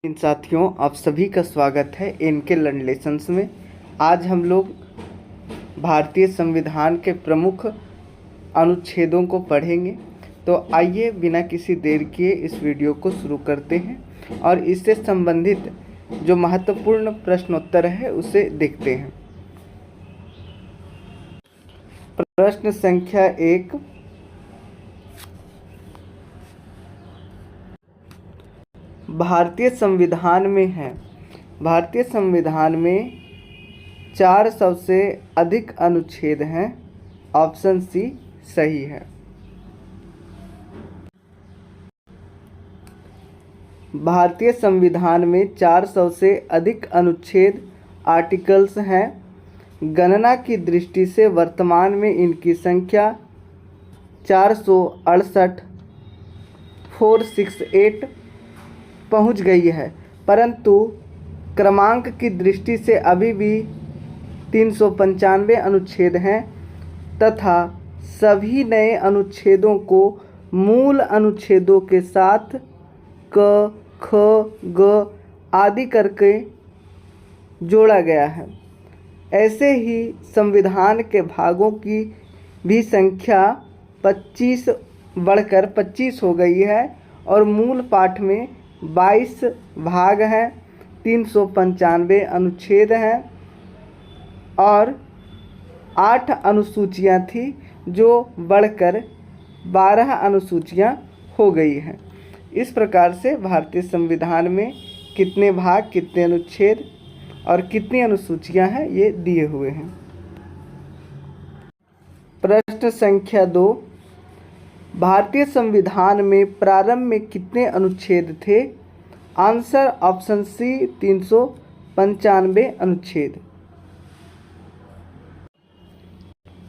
इन साथियों, आप सभी का स्वागत है इनके लर्न लेसन्स में। आज हम लोग भारतीय संविधान के प्रमुख अनुच्छेदों को पढ़ेंगे। तो आइए बिना किसी देर किए इस वीडियो को शुरू करते हैं और इससे संबंधित जो महत्वपूर्ण प्रश्नोत्तर है उसे देखते हैं। प्रश्न संख्या 1, भारतीय संविधान में है। भारतीय संविधान में 400 से अधिक अनुच्छेद हैं। ऑप्शन सी सही है। भारतीय संविधान में 400 से अधिक अनुच्छेद आर्टिकल्स हैं। गणना की दृष्टि से वर्तमान में इनकी संख्या 468 पहुंच गई है, परंतु क्रमांक की दृष्टि से अभी भी 395 अनुच्छेद हैं तथा सभी नए अनुच्छेदों को मूल अनुच्छेदों के साथ क, ख, ग आदि करके जोड़ा गया है। ऐसे ही संविधान के भागों की भी संख्या 25 बढ़कर 25 हो गई है और मूल पाठ में 22 भाग हैं, 395 अनुच्छेद हैं और 8 अनुसूचियां थी जो बढ़कर 12 अनुसूचियां हो गई हैं। इस प्रकार से भारतीय संविधान में कितने भाग, कितने अनुच्छेद और कितनी अनुसूचियां हैं ये दिए हुए हैं। प्रश्न संख्या 2, भारतीय संविधान में प्रारंभ में कितने अनुच्छेद थे? आंसर ऑप्शन सी 395 अनुच्छेद।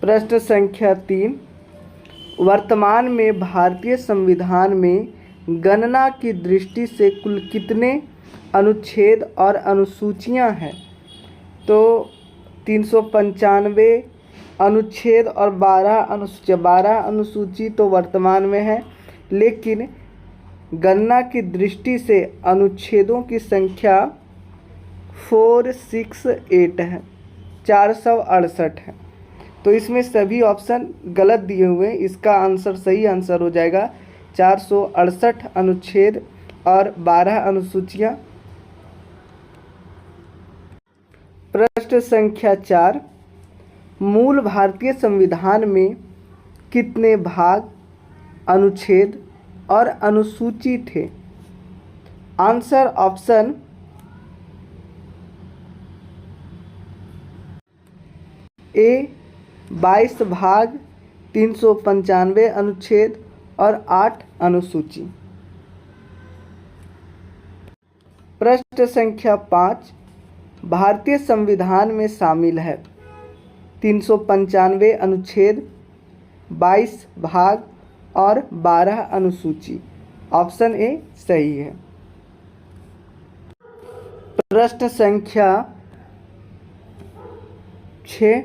प्रश्न संख्या 3, वर्तमान में भारतीय संविधान में गणना की दृष्टि से कुल कितने अनुच्छेद और अनुसूचियां हैं? तो 395 अनुच्छेद और 12 अनुसूची तो वर्तमान में है, लेकिन गणना की दृष्टि से अनुच्छेदों की संख्या 468 है, 468 है। तो इसमें सभी ऑप्शन गलत दिए हुए हैं। इसका आंसर सही आंसर हो जाएगा 468 अनुच्छेद और 12 अनुसूचियां। प्रश्न संख्या 4, मूल भारतीय संविधान में कितने भाग, अनुच्छेद और अनुसूची थे? आंसर ऑप्शन ए 22 भाग, 395 अनुच्छेद और 8 अनुसूची। प्रश्न संख्या 5, भारतीय संविधान में शामिल है 395 अनुच्छेद, 22 भाग और 12 अनुसूची। ऑप्शन ए सही है। प्रश्न संख्या 6,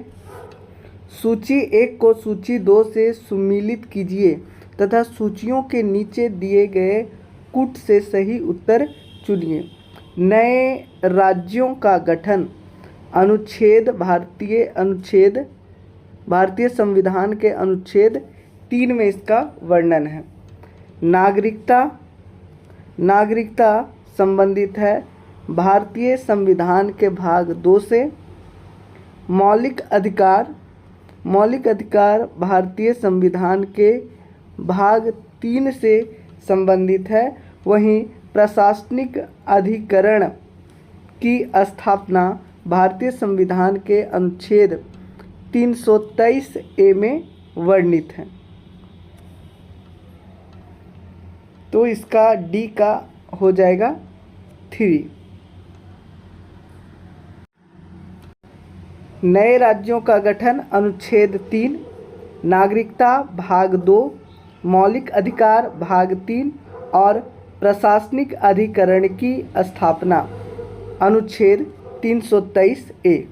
सूची 1 को सूची 2 से सुमेलित कीजिए तथा सूचियों के नीचे दिए गए कूट से सही उत्तर चुनिए। नए राज्यों का गठन, अनुच्छेद भारतीय संविधान के अनुच्छेद 3 में इसका वर्णन है। नागरिकता संबंधित है भारतीय संविधान के भाग 2 से। मौलिक अधिकार भारतीय संविधान के भाग 3 से संबंधित है। वहीं प्रशासनिक अधिकरण की स्थापना भारतीय संविधान के अनुच्छेद 323 ए में वर्णित है। तो इसका डी का हो जाएगा 3। नए राज्यों का गठन, अनुच्छेद 3। नागरिकता भाग 2, मौलिक अधिकार भाग 3 और प्रशासनिक अधिकरण की स्थापना, अनुच्छेद 323 ए।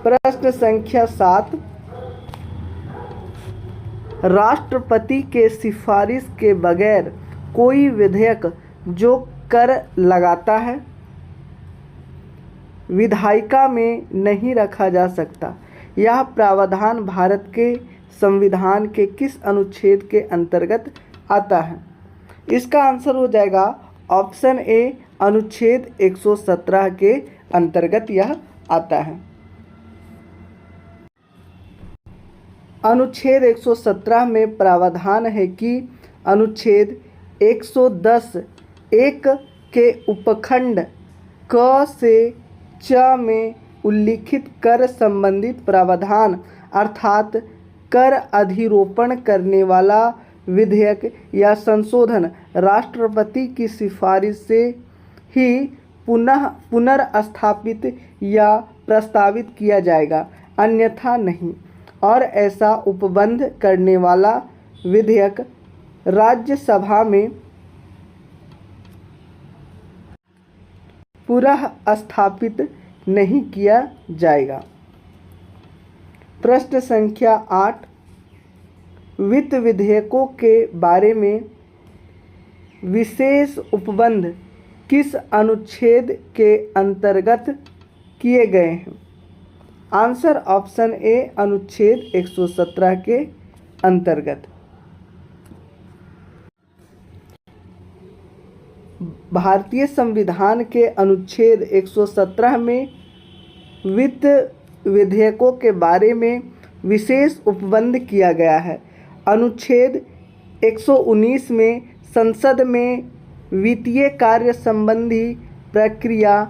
प्रश्न संख्या 7, राष्ट्रपति के सिफारिश के बगैर कोई विधेयक जो कर लगाता है विधायिका में नहीं रखा जा सकता। यह प्रावधान भारत के संविधान के किस अनुच्छेद के अंतर्गत आता है? इसका आंसर हो जाएगा ऑप्शन ए, अनुच्छेद 117 के अंतर्गत यह आता है। अनुच्छेद 117 में प्रावधान है कि अनुच्छेद 110 एक के उपखंड क से च में उल्लिखित कर संबंधित प्रावधान अर्थात कर अधिरोपण करने वाला विधेयक या संशोधन राष्ट्रपति की सिफारिश से ही पुनर्स्थापित या प्रस्तावित किया जाएगा, अन्यथा नहीं। और ऐसा उपबंध करने वाला विधेयक राज्यसभा में पुनः स्थापित नहीं किया जाएगा। प्रश्न संख्या 8, वित्त विधेयकों के बारे में विशेष उपबंध किस अनुच्छेद के अंतर्गत किए गए हैं? आंसर ऑप्शन ए, अनुच्छेद 117 के अंतर्गत। भारतीय संविधान के अनुच्छेद 117 में वित्त विधेयकों के बारे में विशेष उपबंध किया गया है। अनुच्छेद 119 में संसद में वित्तीय कार्य संबंधी प्रक्रिया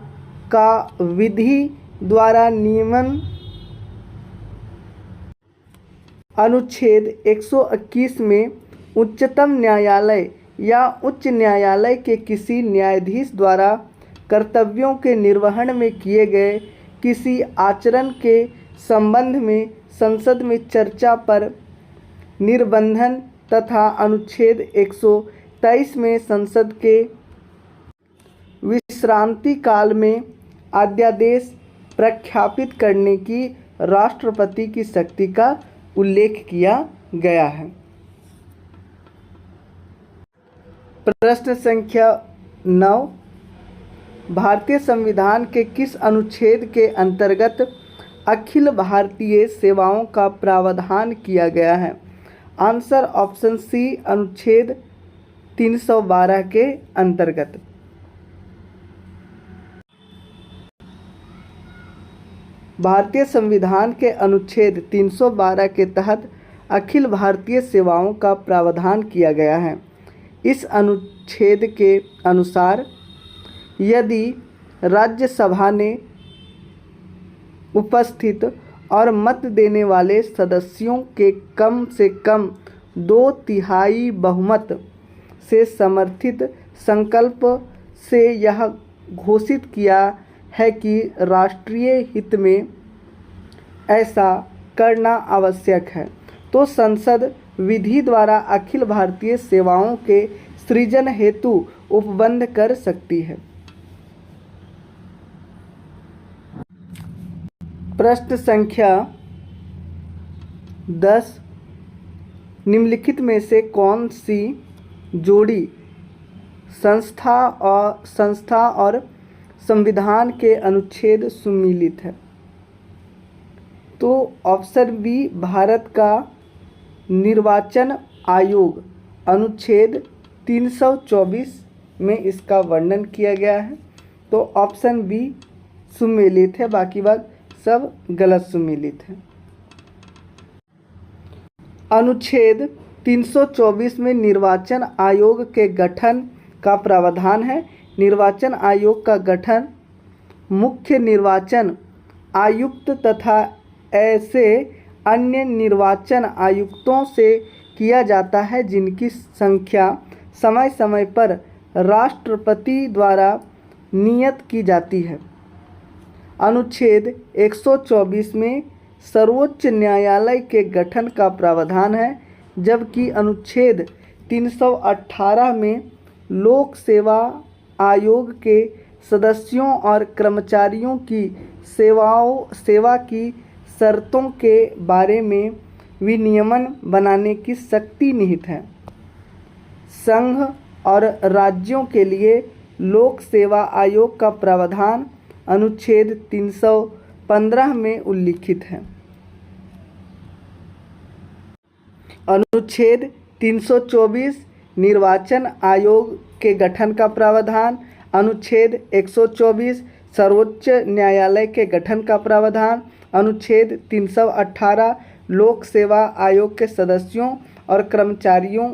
का विधि द्वारा नियमन, अनुच्छेद 121 में उच्चतम न्यायालय या उच्च न्यायालय के किसी न्यायाधीश द्वारा कर्तव्यों के निर्वहन में किए गए किसी आचरण के संबंध में संसद में चर्चा पर निर्बंधन तथा अनुच्छेद 123 में संसद के विश्रांति काल में अध्यादेश प्रख्यापित करने की राष्ट्रपति की शक्ति का उल्लेख किया गया है। प्रश्न संख्या 9, भारतीय संविधान के किस अनुच्छेद के अंतर्गत अखिल भारतीय सेवाओं का प्रावधान किया गया है? आंसर ऑप्शन सी, अनुच्छेद 312 के अंतर्गत। भारतीय संविधान के अनुच्छेद 312 के तहत अखिल भारतीय सेवाओं का प्रावधान किया गया है। इस अनुच्छेद के अनुसार यदि राज्यसभा ने उपस्थित और मत देने वाले सदस्यों के कम से कम 2/3 बहुमत से समर्थित संकल्प से यह घोषित किया है कि राष्ट्रीय हित में ऐसा करना आवश्यक है, तो संसद विधि द्वारा अखिल भारतीय सेवाओं के सृजन हेतु उपबंध कर सकती है। प्रश्न संख्या 10, निम्नलिखित में से कौन सी जोड़ी संस्था और संविधान के अनुच्छेद सुमेलित है? तो ऑप्शन बी, भारत का निर्वाचन आयोग, अनुच्छेद 324 में इसका वर्णन किया गया है। तो ऑप्शन बी सुमेलित है, बाकी बात सब गलत सुमेलित है। अनुच्छेद 324 में निर्वाचन आयोग के गठन का प्रावधान है। निर्वाचन आयोग का गठन मुख्य निर्वाचन आयुक्त तथा ऐसे अन्य निर्वाचन आयुक्तों से किया जाता है जिनकी संख्या समय समय पर राष्ट्रपति द्वारा नियत की जाती है। अनुच्छेद 124 में सर्वोच्च न्यायालय के गठन का प्रावधान है, जबकि अनुच्छेद 318 में लोक सेवा आयोग के सदस्यों और कर्मचारियों की सेवा की शर्तों के बारे में विनियमन बनाने की शक्ति निहित है। संघ और राज्यों के लिए लोक सेवा आयोग का प्रावधान अनुच्छेद 315 में उल्लिखित है। अनुच्छेद 324 निर्वाचन आयोग के गठन का प्रावधान, अनुच्छेद 124 सर्वोच्च न्यायालय के गठन का प्रावधान, अनुच्छेद 318 लोक सेवा आयोग के सदस्यों और कर्मचारियों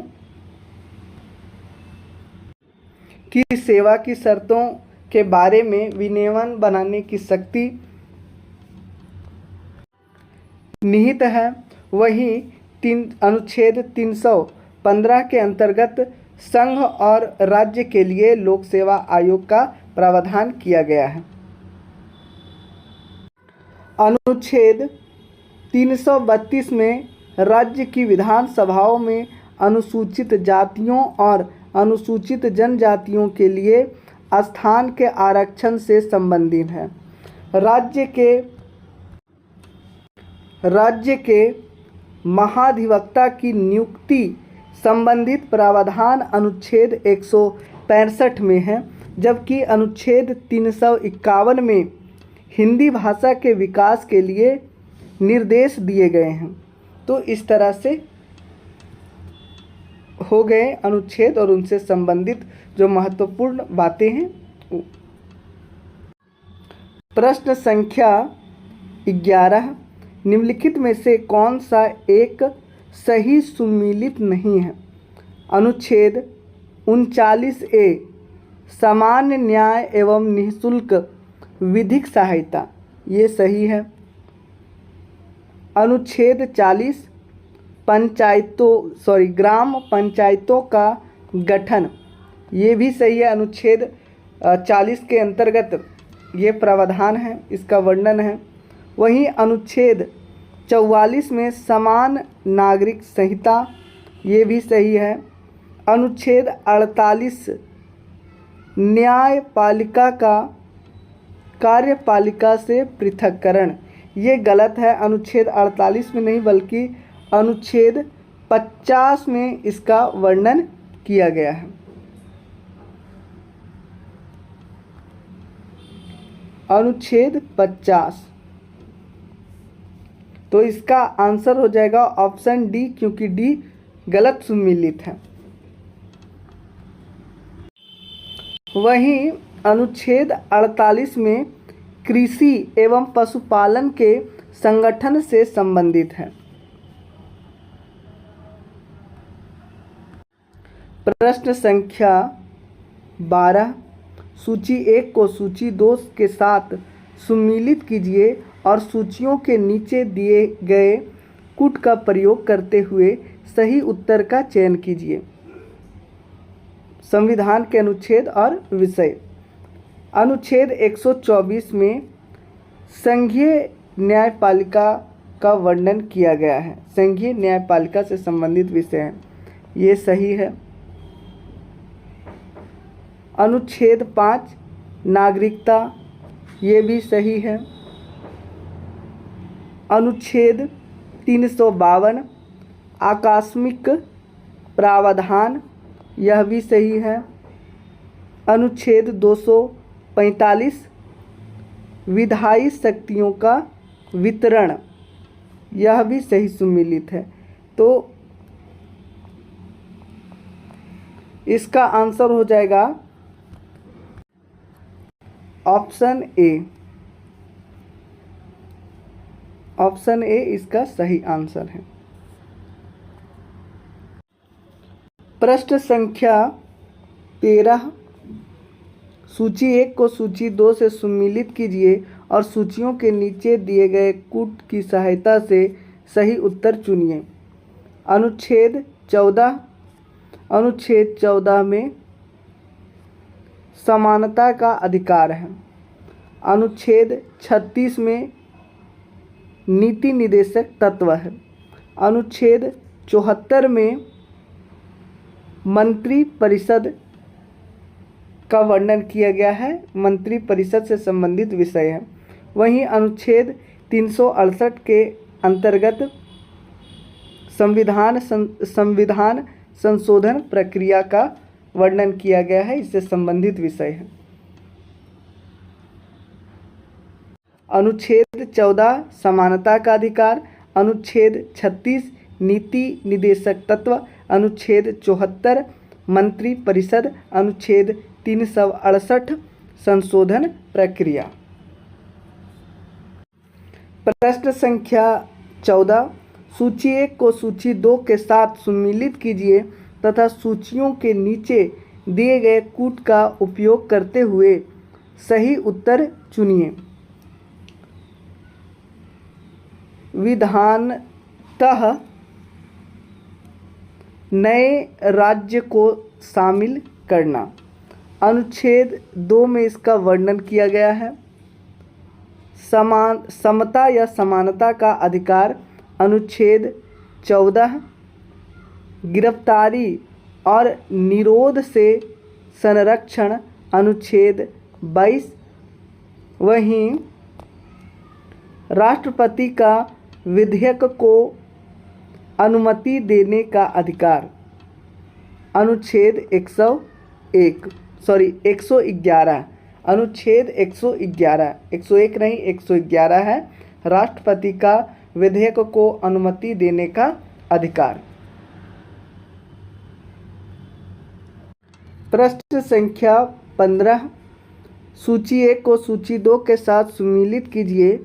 की सेवा की शर्तों के बारे में विनियमन बनाने की शक्ति निहित है। वहीं अनुच्छेद 315 के अंतर्गत संघ और राज्य के लिए लोक सेवा आयोग का प्रावधान किया गया है। अनुच्छेद 332 में राज्य की विधानसभाओं में अनुसूचित जातियों और अनुसूचित जनजातियों के लिए स्थान के आरक्षण से संबंधित है। राज्य के महाधिवक्ता की नियुक्ति संबंधित प्रावधान अनुच्छेद 165 में है, जबकि अनुच्छेद 351 में हिंदी भाषा के विकास के लिए निर्देश दिए गए हैं। तो इस तरह से हो गए अनुच्छेद और उनसे संबंधित जो महत्वपूर्ण बातें हैं। प्रश्न संख्या 11, निम्नलिखित में से कौन सा एक सही सुमेलित नहीं है? अनुच्छेद 39A सामान्य न्याय एवं निःशुल्क विधिक सहायता, ये सही है। अनुच्छेद 40 ग्राम पंचायतों का गठन, ये भी सही है। अनुच्छेद 40 के अंतर्गत ये प्रावधान है, इसका वर्णन है। वहीं अनुच्छेद 44 में समान नागरिक संहिता, ये भी सही है। अनुच्छेद 48 न्यायपालिका का कार्यपालिका से पृथक्करण, ये गलत है। अनुच्छेद 48 में नहीं बल्कि अनुच्छेद 50 में इसका वर्णन किया गया है। अनुच्छेद 50, तो इसका आंसर हो जाएगा ऑप्शन डी, क्योंकि डी गलत सुमेलित है। वहीं अनुच्छेद 48 में कृषि एवं पशुपालन के संगठन से संबंधित है। प्रश्न संख्या 12, सूची 1 को सूची 2 के साथ सुमेलित कीजिए और सूचियों के नीचे दिए गए कूट का प्रयोग करते हुए सही उत्तर का चयन कीजिए। संविधान के अनुच्छेद और विषय। अनुच्छेद 124 में संघीय न्यायपालिका का वर्णन किया गया है। संघीय न्यायपालिका से संबंधित विषय है, ये सही है। अनुच्छेद 5 नागरिकता, ये भी सही है। अनुच्छेद 352 आकस्मिक प्रावधान, यह भी सही है। अनुच्छेद 245 विधायी शक्तियों का वितरण, यह भी सही सुमेलित है। तो इसका आंसर हो जाएगा ऑप्शन ए। ऑप्शन ए इसका सही आंसर है। प्रश्न संख्या 13, सूची 1 को सूची 2 से सुमेलित कीजिए और सूचियों के नीचे दिए गए कूट की सहायता से सही उत्तर चुनिए। अनुच्छेद 14 में समानता का अधिकार है। अनुच्छेद 36 में नीति निर्देशक तत्व है। अनुच्छेद 74 में मंत्री परिषद का वर्णन किया गया है, मंत्री परिषद से संबंधित विषय है। वहीं अनुच्छेद 368 के अंतर्गत संविधान संशोधन प्रक्रिया का वर्णन किया गया है, इससे संबंधित विषय है। अनुच्छेद 14 समानता का अधिकार, अनुच्छेद 36 नीति निदेशक तत्व, अनुच्छेद 74 मंत्री परिषद, अनुच्छेद 368 संशोधन प्रक्रिया। प्रश्न संख्या 14, सूची 1 को सूची 2 के साथ सम्मिलित कीजिए तथा सूचियों के नीचे दिए गए कूट का उपयोग करते हुए सही उत्तर चुनिए। विधानतः नए राज्य को शामिल करना, अनुच्छेद 2 में इसका वर्णन किया गया है। समता या समानता का अधिकार, अनुच्छेद 14। गिरफ्तारी और निरोध से संरक्षण, अनुच्छेद 22। वहीं राष्ट्रपति का विधेयक को अनुमति देने का अधिकार, अनुच्छेद 111, अनुच्छेद 111, 101 नहीं 111 है, राष्ट्रपति का विधेयक को अनुमति देने का अधिकार। प्रश्न संख्या 15, सूची 1 को सूची 2 के साथ सम्मिलित कीजिए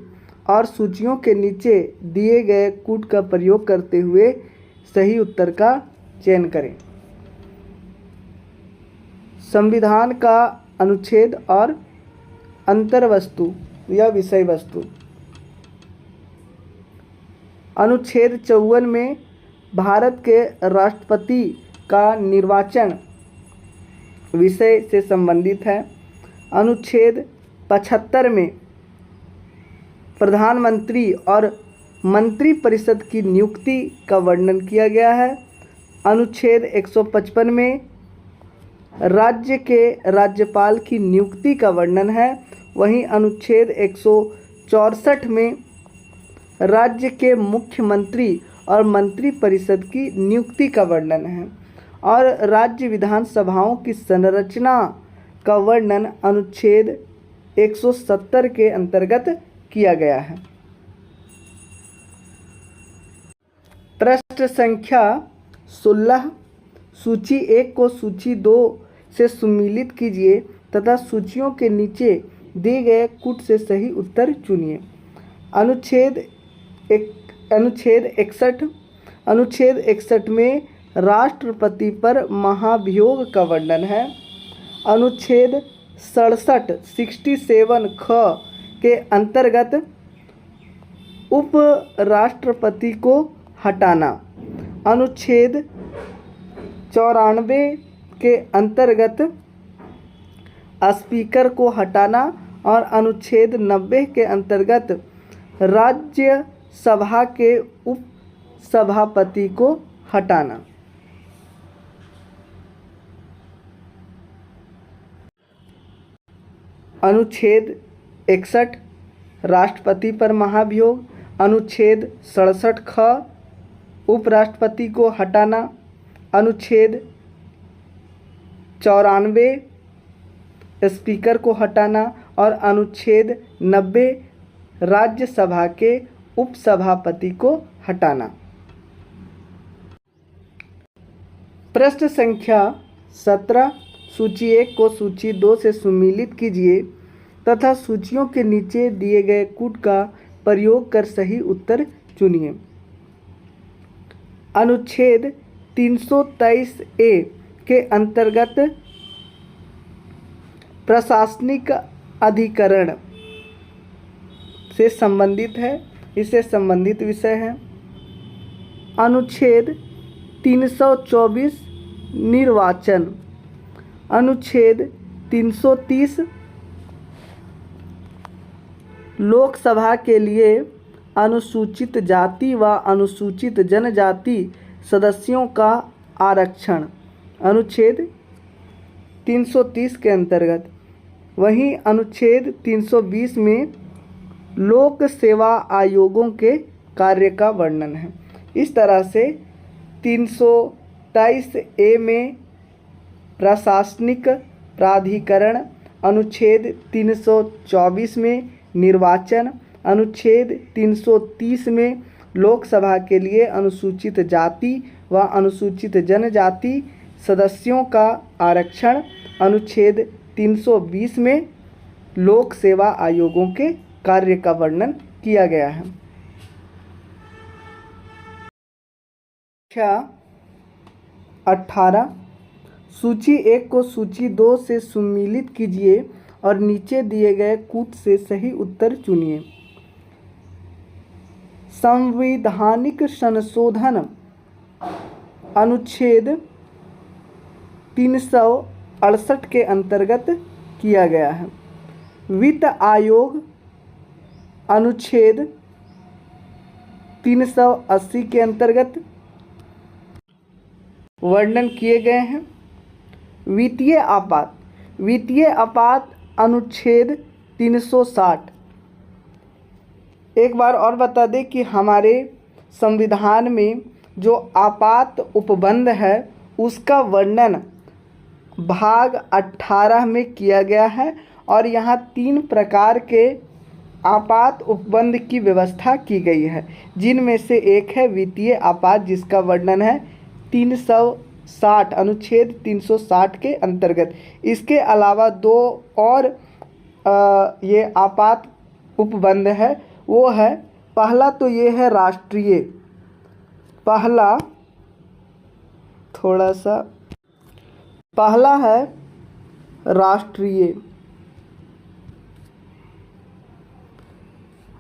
और सूचियों के नीचे दिए गए कूट का प्रयोग करते हुए सही उत्तर का चयन करें। संविधान का अनुच्छेद और अंतर्वस्तु या विषय वस्तु। अनुच्छेद 54 में भारत के राष्ट्रपति का निर्वाचन विषय से संबंधित है। अनुच्छेद 75 में प्रधानमंत्री और मंत्रिपरिषद की नियुक्ति का वर्णन किया गया है। अनुच्छेद 155 में राज्य के राज्यपाल की नियुक्ति का वर्णन है। वहीं अनुच्छेद 164 में राज्य के मुख्यमंत्री और मंत्रिपरिषद की नियुक्ति का वर्णन है और राज्य विधानसभाओं की संरचना का वर्णन अनुच्छेद 170 के अंतर्गत किया गया है। प्रश्न संख्या 16, सूची 1 को सूची 2 से सम्मिलित कीजिए तथा सूचियों के नीचे दिए गए कूट से सही उत्तर चुनिए। अनुच्छेद 61, अनुच्छेद 61 में राष्ट्रपति पर महाभियोग का वर्णन है। अनुच्छेद 67 ख के अंतर्गत उप राष्ट्रपति को हटाना। अनुच्छेद 94 के अंतर्गत स्पीकर को हटाना और अनुच्छेद 90 के अंतर्गत राज्यसभा के उप सभापति को हटाना। अनुच्छेद 61 राष्ट्रपति पर महाभियोग, अनुच्छेद 67 ख उपराष्ट्रपति को हटाना, अनुच्छेद 94 स्पीकर को हटाना और अनुच्छेद 90 राज्यसभा के उपसभापति को हटाना। प्रश्न संख्या 17, सूची 1 को सूची 2 से सम्मिलित कीजिए तथा सूचियों के नीचे दिए गए कूट का प्रयोग कर सही उत्तर चुनिए। अनुच्छेद 323 ए के अंतर्गत प्रशासनिक अधिकरण से संबंधित है, इससे संबंधित विषय है। अनुच्छेद 324 निर्वाचन, अनुच्छेद 330 लोकसभा के लिए अनुसूचित जाति व अनुसूचित जनजाति सदस्यों का आरक्षण, अनुच्छेद 330 के अंतर्गत। वहीं अनुच्छेद 320 में लोक सेवा आयोगों के कार्य का वर्णन है। इस तरह से 323 ए में प्रशासनिक प्राधिकरण, अनुच्छेद 324 में निर्वाचन, अनुच्छेद 330 में लोकसभा के लिए अनुसूचित जाति व अनुसूचित जनजाति सदस्यों का आरक्षण, अनुच्छेद 320 में लोक सेवा आयोगों के कार्य का वर्णन किया गया है। 18 सूची 1 को सूची 2 से सम्मिलित कीजिए और नीचे दिए गए कूट से सही उत्तर चुनिए। संवैधानिक संशोधन अनुच्छेद 368 के अंतर्गत किया गया है। वित्त आयोग अनुच्छेद 380 के अंतर्गत वर्णन किए गए हैं। वित्तीय आपात अनुच्छेद 360। एक बार और बता दें कि हमारे संविधान में जो आपात उपबंध है उसका वर्णन भाग 18 में किया गया है और यहाँ 3 प्रकार के आपात उपबंध की व्यवस्था की गई है, जिनमें से एक है वित्तीय आपात जिसका वर्णन है 360 अनुच्छेद 360 के अंतर्गत। इसके अलावा 2 और ये आपात उपबंध है, वो है पहला तो ये है राष्ट्रीय, पहला है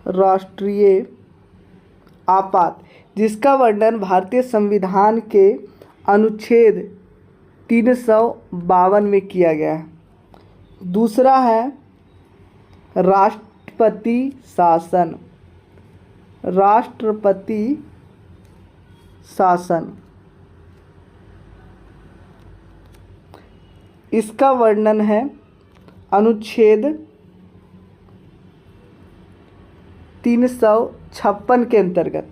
राष्ट्रीय आपात जिसका वर्णन भारतीय संविधान के अनुच्छेद 352 में किया गया है। दूसरा है राष्ट्रपति शासन, इसका वर्णन है अनुच्छेद 356 के अंतर्गत।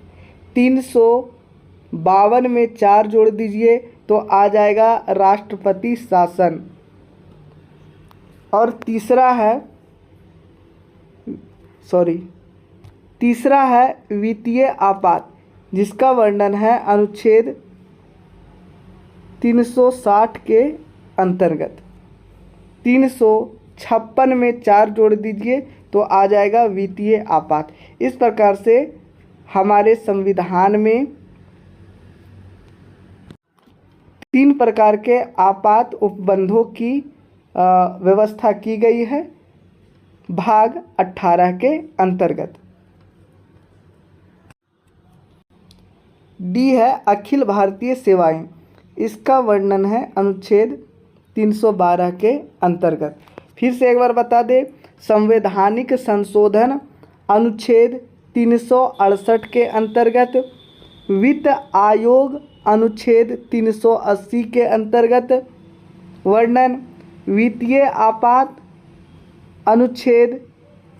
352 में 4 जोड़ दीजिए तो आ जाएगा राष्ट्रपति शासन। और तीसरा है वित्तीय आपात जिसका वर्णन है अनुच्छेद 360 के अंतर्गत। 356 में 4 जोड़ दीजिए तो आ जाएगा वित्तीय आपात। इस प्रकार से हमारे संविधान में 3 प्रकार के आपात उपबंधों की व्यवस्था की गई है भाग 18 के अंतर्गत। डी है अखिल भारतीय सेवाएं, इसका वर्णन है अनुच्छेद 312 के अंतर्गत। फिर से एक बार बता दें, संवैधानिक संशोधन अनुच्छेद 368 के अंतर्गत, वित्त आयोग अनुच्छेद 380 के अंतर्गत, वर्णन वित्तीय आपात अनुच्छेद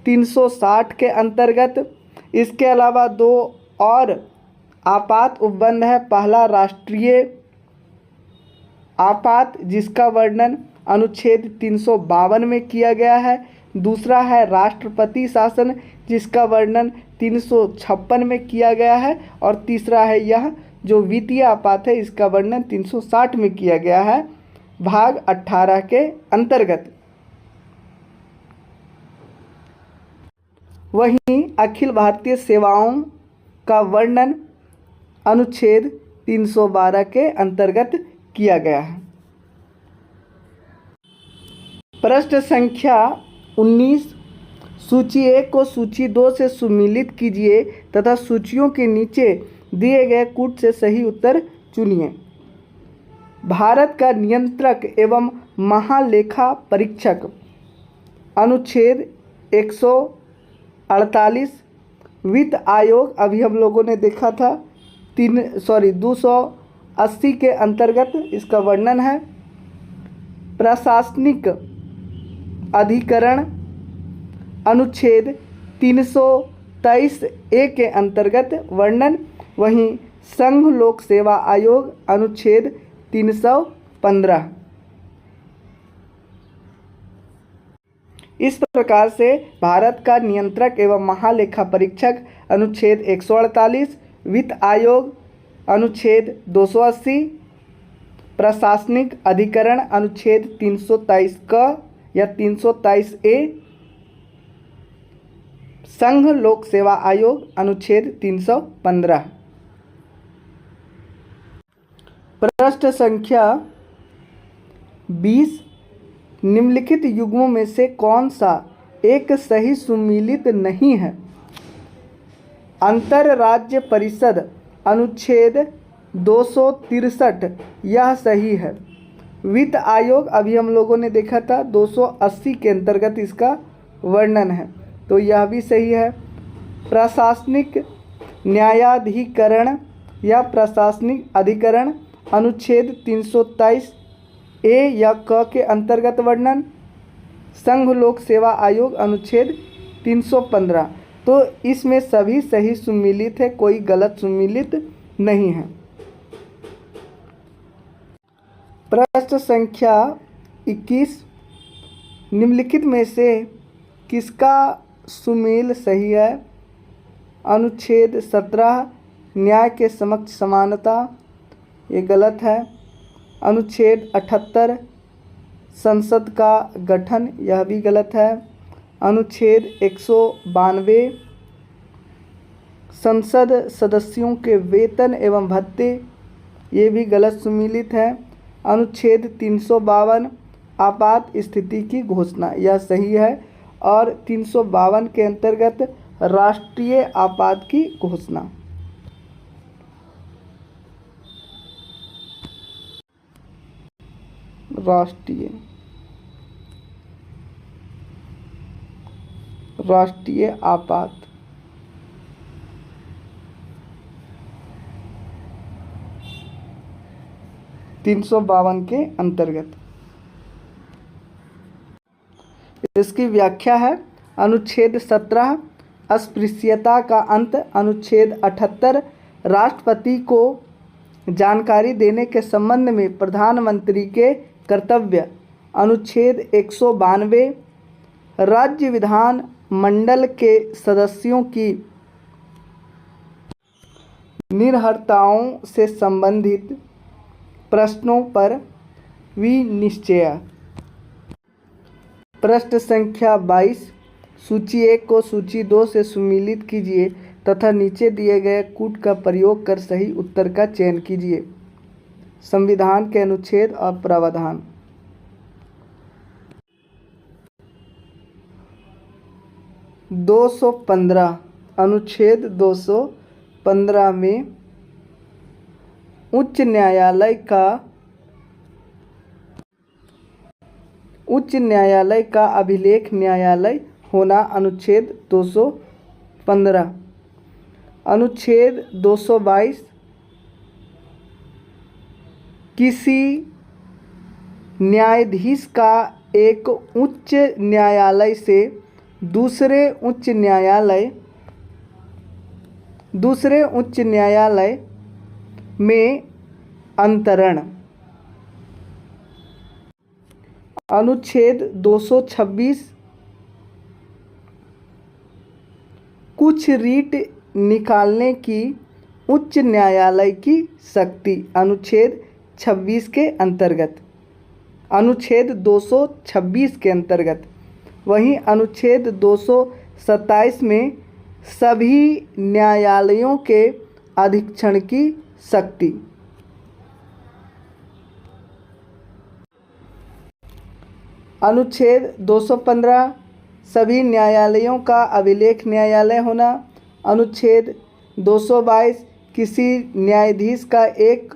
360 के अंतर्गत। इसके अलावा 2 और आपात उपबंध है, पहला राष्ट्रीय आपात जिसका वर्णन अनुच्छेद 352 में किया गया है, दूसरा है राष्ट्रपति शासन जिसका वर्णन 356 में किया गया है, और तीसरा है यह जो वित्तीय आपात है इसका वर्णन 360 में किया गया है भाग 18 के अंतर्गत। वहीं अखिल भारतीय सेवाओं का वर्णन अनुच्छेद 312 के अंतर्गत किया गया है। प्रश्न संख्या 19, सूची 1 को सूची 2 से सम्मिलित कीजिए तथा सूचियों के नीचे दिए गए कूट से सही उत्तर चुनिए। भारत का नियंत्रक एवं महालेखा परीक्षक अनुच्छेद 148, वित्त आयोग अभी हम लोगों ने देखा था 280 के अंतर्गत इसका वर्णन है। प्रशासनिक अधिकरण अनुच्छेद 323A के अंतर्गत वर्णन, वहीं संघ लोक सेवा आयोग अनुच्छेद 315। इस प्रकार से भारत का नियंत्रक एवं महालेखा परीक्षक अनुच्छेद 148, वित्त आयोग अनुच्छेद 280, प्रशासनिक अधिकरण अनुच्छेद 323 क या 323 ए, संघ लोक सेवा आयोग अनुच्छेद 315। प्रश्न संख्या 20, निम्नलिखित युग्मों में से कौन सा एक सही सुमेलित नहीं है? अंतरराज्य परिषद अनुच्छेद 263 यह सही है। वित्त आयोग अभी हम लोगों ने देखा था 280 के अंतर्गत इसका वर्णन है, तो यह भी सही है। प्रशासनिक न्यायाधिकरण या प्रशासनिक अधिकरण अनुच्छेद 323 ए या क के अंतर्गत वर्णन, संघ लोक सेवा आयोग अनुच्छेद 315। तो इसमें सभी सही सुमेलित है, कोई गलत सुमेलित नहीं है। प्रश्न संख्या 21, निम्नलिखित में से किसका सुमेल सही है? अनुच्छेद 17 न्याय के समक्ष समानता, ये गलत है। अनुच्छेद 78 संसद का गठन, यह भी गलत है। अनुच्छेद 192 संसद सदस्यों के वेतन एवं भत्ते, ये भी गलत सुमेलित है। अनुच्छेद 352 आपात स्थिति की घोषणा, यह सही है। और 352 के अंतर्गत राष्ट्रीय आपात की घोषणा। राष्ट्रीय आपात। तीन सौ 52 के अंतर्गत इसकी व्याख्या है। अनुच्छेद 17 अस्पृश्यता का अंत। अनुच्छेद 78 राष्ट्रपति को जानकारी देने के संबंध में प्रधानमंत्री के कर्तव्य। अनुच्छेद 192 राज्य विधान मंडल के सदस्यों की निर्भरताओं से संबंधित प्रश्नों पर विनिश्चय। प्रश्न संख्या 22, सूची 1 को सूची 2 से सुमेलित कीजिए तथा नीचे दिए गए कूट का प्रयोग कर सही उत्तर का चयन कीजिए। संविधान के अनुच्छेद और प्रावधान। अनुच्छेद 215 में उच्च न्यायालय का अभिलेख न्यायालय होना। अनुच्छेद 215। अनुच्छेद 222 किसी न्यायाधीश का एक उच्च न्यायालय से दूसरे उच्च न्यायालय में अंतरण। अनुच्छेद 226 कुछ रीट निकालने की उच्च न्यायालय की शक्ति। अनुच्छेद 26 के अंतर्गत, अनुच्छेद 226 के अंतर्गत। वहीं अनुच्छेद 227 में सभी न्यायालयों के अधीक्षण की शक्ति। अनुच्छेद 215 सभी न्यायालयों का अभिलेख न्यायालय होना। अनुच्छेद 222 किसी न्यायाधीश का एक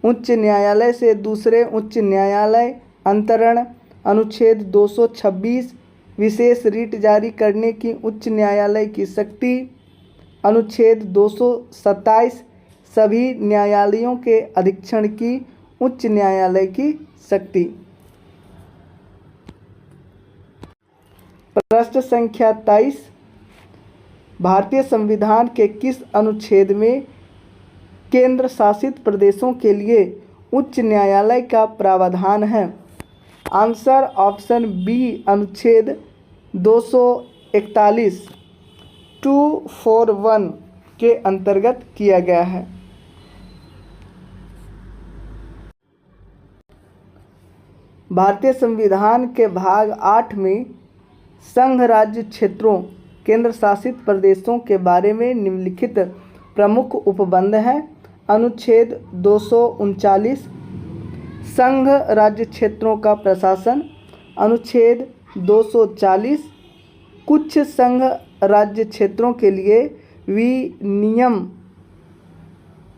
उच्च न्यायालय से दूसरे उच्च न्यायालय अंतरण। अनुच्छेद 226 विशेष रीट जारी करने की उच्च न्यायालय की शक्ति। अनुच्छेद 227 सभी न्यायालयों के अधीक्षण की उच्च न्यायालय की शक्ति। प्रश्न संख्या 23, भारतीय संविधान के किस अनुच्छेद में केंद्र शासित प्रदेशों के लिए उच्च न्यायालय का प्रावधान है? आंसर ऑप्शन बी अनुच्छेद 241 241 के अंतर्गत किया गया है। भारतीय संविधान के भाग 8 में संघ राज्य क्षेत्रों केंद्र शासित प्रदेशों के बारे में निम्नलिखित प्रमुख उपबंध हैं। अनुच्छेद 239 संघ राज्य क्षेत्रों का प्रशासन। अनुच्छेद 240 कुछ संघ राज्य क्षेत्रों के लिए विनियम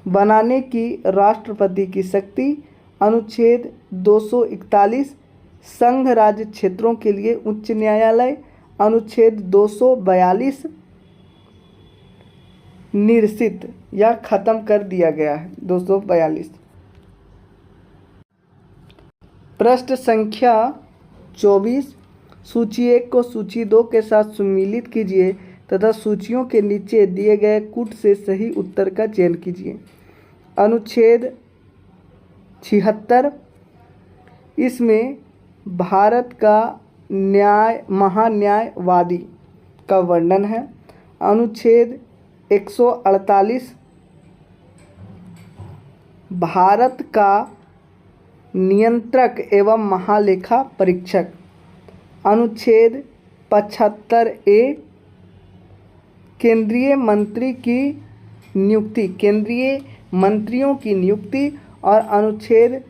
बनाने की राष्ट्रपति की शक्ति। अनुच्छेद 241 संघ राज्य क्षेत्रों के लिए उच्च न्यायालय। अनुच्छेद 242 निरसित या खत्म कर दिया गया है। 242 प्रश्न संख्या 24 सूची 1 को सूची 2 के साथ सम्मिलित कीजिए तथा सूचियों के नीचे दिए गए कूट से सही उत्तर का चयन कीजिए। अनुच्छेद 76 इसमें भारत का महान्यायवादी का वर्णन है। अनुच्छेद 148 भारत का नियंत्रक एवं महालेखा परीक्षक। अनुच्छेद 75A केंद्रीय मंत्री की नियुक्ति, केंद्रीय मंत्रियों की नियुक्ति। और अनुच्छेद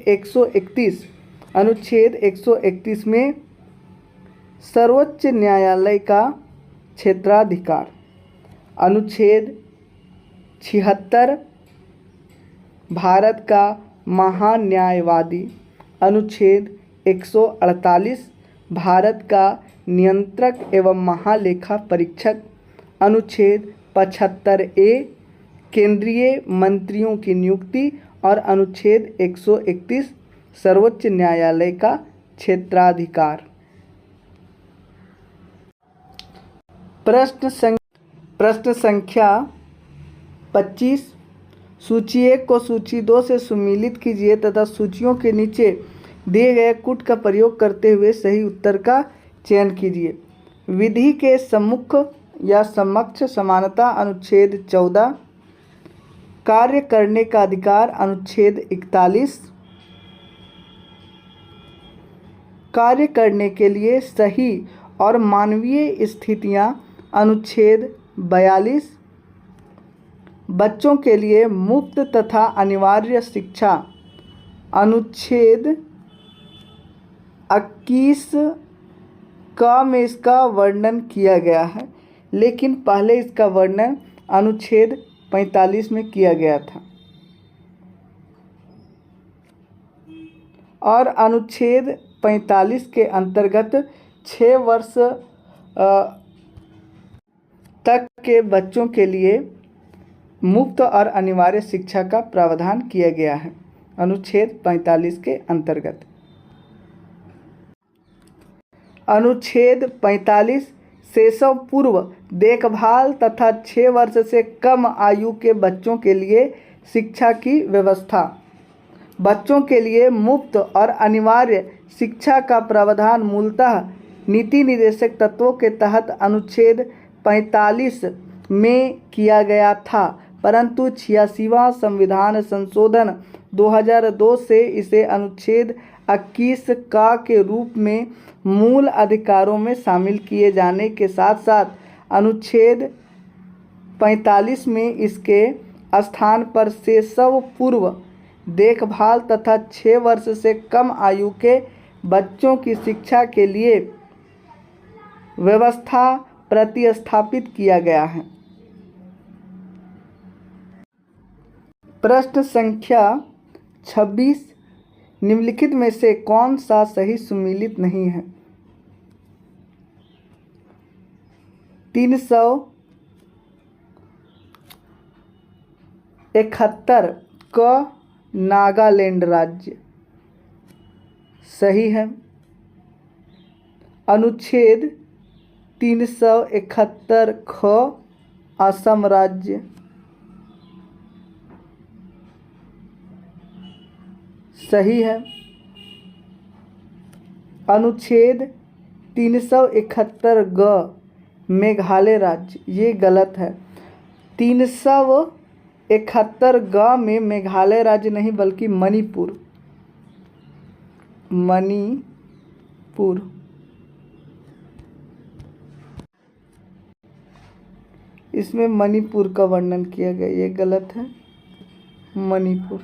131 में सर्वोच्च न्यायालय का क्षेत्राधिकार। अनुच्छेद 76 भारत का महान्यायवादी। अनुच्छेद 148 भारत का नियंत्रक एवं महालेखा परीक्षक। अनुच्छेद 75A केंद्रीय मंत्रियों की नियुक्ति। और अनुच्छेद 131 सर्वोच्च न्यायालय का क्षेत्राधिकार। प्रश्न संख्या 25 सूची 1 को सूची 2 से सम्मिलित कीजिए तथा सूचियों के नीचे दिए गए कूट का प्रयोग करते हुए सही उत्तर का चयन कीजिए। विधि के सम्मुख या समक्ष समानता अनुच्छेद 14। कार्य करने का अधिकार अनुच्छेद 41। कार्य करने के लिए सही और मानवीय स्थितियां अनुच्छेद 42। बच्चों के लिए मुफ्त तथा अनिवार्य शिक्षा अनुच्छेद 21 का में इसका वर्णन किया गया है, लेकिन पहले इसका वर्णन अनुच्छेद 45 में किया गया था। और अनुच्छेद 45 के अंतर्गत 6 वर्ष तक के बच्चों के लिए मुफ्त और अनिवार्य शिक्षा का प्रावधान किया गया है। अनुच्छेद 45 के अंतर्गत अनुच्छेद 45 सेशव पूर्व देखभाल तथा 6 वर्ष से कम आयु के बच्चों के लिए शिक्षा की व्यवस्था। बच्चों के लिए मुफ्त और अनिवार्य शिक्षा का प्रावधान मूलतः नीति निर्देशक तत्वों के तहत अनुच्छेद 45 में किया गया था, परंतु 86वां संविधान संशोधन 2002 से इसे अनुच्छेद 21 का के रूप में मूल अधिकारों में शामिल किए जाने के साथ साथ अनुच्छेद 45 में इसके स्थान पर सेशव पूर्व देखभाल तथा 6 वर्ष से कम आयु के बच्चों की शिक्षा के लिए व्यवस्था प्रतिस्थापित किया गया है। प्रश्न संख्या 26 निम्नलिखित में से कौन सा सही सम्मिलित नहीं है? 371 का नागालैंड राज्य सही है। अनुच्छेद 371 ख असम राज्य सही है। अनुच्छेद 371 ग मेघालय राज्य, ये गलत है। 371 ग में मेघालय राज्य नहीं बल्कि मणिपुर, मणिपुर। इसमें मणिपुर का वर्णन किया गया, ये गलत है। मणिपुर,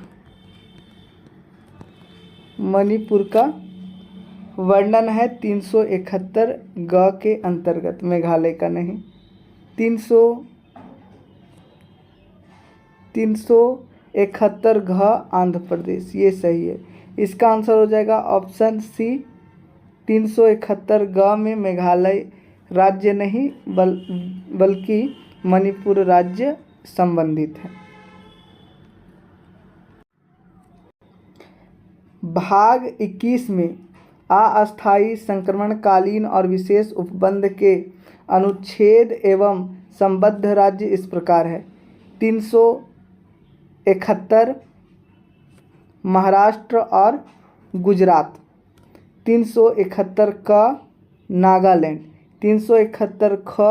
मणिपुर का वर्णन है 371 ग के अंतर्गत, मेघालय का नहीं। 371 घ आंध्र प्रदेश, ये सही है। इसका आंसर हो जाएगा ऑप्शन सी। 371 ग में मेघालय राज्य नहीं बल्कि मणिपुर राज्य संबंधित है। भाग 21 में अस्थायी, संक्रमणकालीन और विशेष उपबंध के अनुच्छेद एवं संबद्ध राज्य इस प्रकार है। 371 महाराष्ट्र और गुजरात, 371 क नागालैंड, 371 ख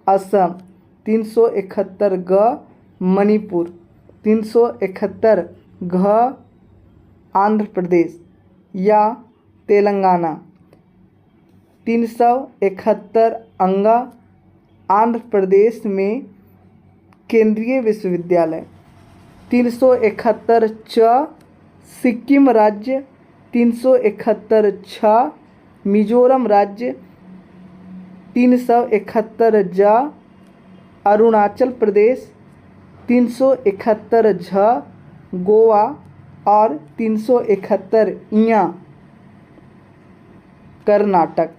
असम, 371 ग मणिपुर, 371 घ आंध्र प्रदेश या तेलंगाना, 371 अंगा आंध्र प्रदेश में केंद्रीय विश्वविद्यालय, 371 च सिक्किम राज्य, 371 छ मिजोरम राज्य, 371 ज अरुणाचल प्रदेश, 371 झ गोवा और 371 इयां कर्नाटक।